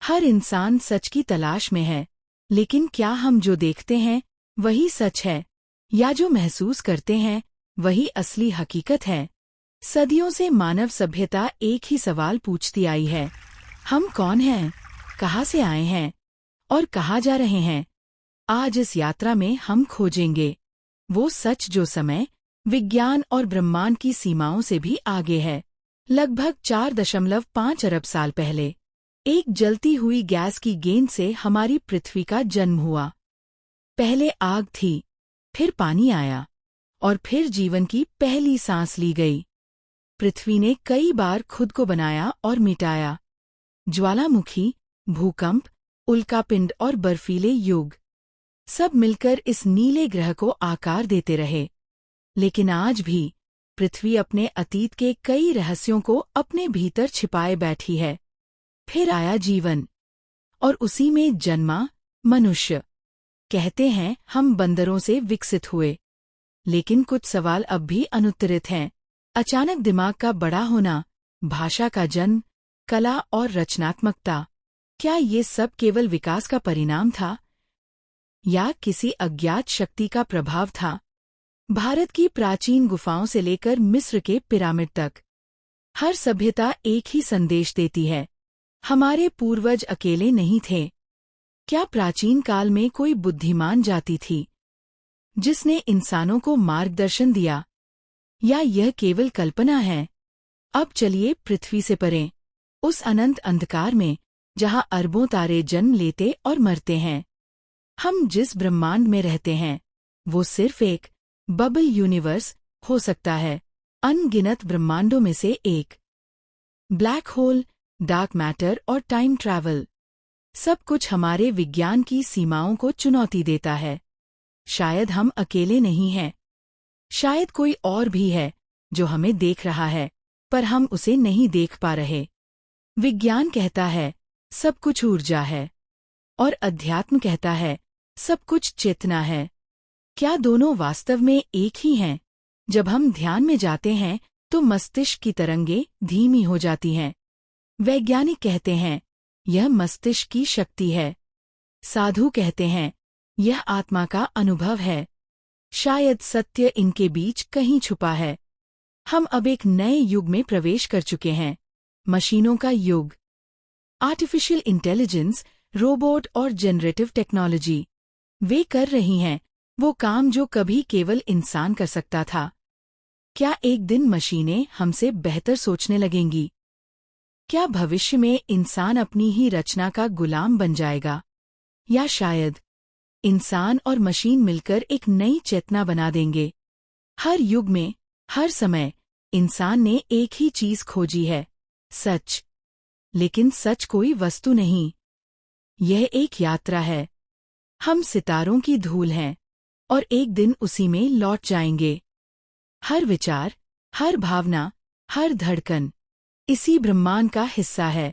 हर इंसान सच की तलाश में है, लेकिन क्या हम जो देखते हैं वही सच है, या जो महसूस करते हैं वही असली हकीकत है? सदियों से मानव सभ्यता एक ही सवाल पूछती आई है, हम कौन हैं, कहाँ से आए हैं और कहाँ जा रहे हैं? आज इस यात्रा में हम खोजेंगे वो सच जो समय, विज्ञान और ब्रह्मांड की सीमाओं से भी आगे है। लगभग 4.5 अरब साल पहले एक जलती हुई गैस की गेंद से हमारी पृथ्वी का जन्म हुआ। पहले आग थी, फिर पानी आया और फिर जीवन की पहली सांस ली गई। पृथ्वी ने कई बार खुद को बनाया और मिटाया। ज्वालामुखी, भूकंप, उल्कापिंड और बर्फीले युग, सब मिलकर इस नीले ग्रह को आकार देते रहे। लेकिन आज भी पृथ्वी अपने अतीत के कई रहस्यों को अपने भीतर छिपाए बैठी है। फिर आया जीवन, और उसी में जन्मा मनुष्य। कहते हैं हम बंदरों से विकसित हुए, लेकिन कुछ सवाल अब भी अनुत्तरित हैं। अचानक दिमाग का बड़ा होना, भाषा का जन्म, कला और रचनात्मकता, क्या ये सब केवल विकास का परिणाम था या किसी अज्ञात शक्ति का प्रभाव था? भारत की प्राचीन गुफाओं से लेकर मिस्र के पिरामिड तक, हर सभ्यता एक ही संदेश देती है, हमारे पूर्वज अकेले नहीं थे। क्या प्राचीन काल में कोई बुद्धिमान जाति थी जिसने इंसानों को मार्गदर्शन दिया, या यह केवल कल्पना है? अब चलिए पृथ्वी से परे, उस अनंत अंधकार में जहां अरबों तारे जन्म लेते और मरते हैं। हम जिस ब्रह्मांड में रहते हैं वो सिर्फ एक बबल यूनिवर्स हो सकता है, अनगिनत ब्रह्मांडों में से एक। ब्लैक होल, डार्क मैटर और टाइम ट्रैवल, सब कुछ हमारे विज्ञान की सीमाओं को चुनौती देता है। शायद हम अकेले नहीं हैं, शायद कोई और भी है जो हमें देख रहा है, पर हम उसे नहीं देख पा रहे। विज्ञान कहता है सब कुछ ऊर्जा है, और अध्यात्म कहता है सब कुछ चेतना है। क्या दोनों वास्तव में एक ही हैं? जब हम ध्यान में जाते हैं तो मस्तिष्क की तरंगें धीमी हो जाती हैं। वैज्ञानिक कहते हैं यह मस्तिष्क की शक्ति है। साधु कहते हैं यह आत्मा का अनुभव है। शायद सत्य इनके बीच कहीं छुपा है। हम अब एक नए युग में प्रवेश कर चुके हैं, मशीनों का युग। आर्टिफिशियल इंटेलिजेंस, रोबोट और जनरेटिव टेक्नोलॉजी, वे कर रही हैं वो काम जो कभी केवल इंसान कर सकता था। क्या एक दिन मशीनें हमसे बेहतर सोचने लगेंगी? क्या भविष्य में इंसान अपनी ही रचना का गुलाम बन जाएगा? या शायद इंसान और मशीन मिलकर एक नई चेतना बना देंगे? हर युग में, हर समय इंसान ने एक ही चीज खोजी है, सच। लेकिन सच कोई वस्तु नहीं, यह एक यात्रा है। हम सितारों की धूल हैं और एक दिन उसी में लौट जाएंगे। हर विचार, हर भावना, हर धड़कन इसी ब्रह्मांड का हिस्सा है।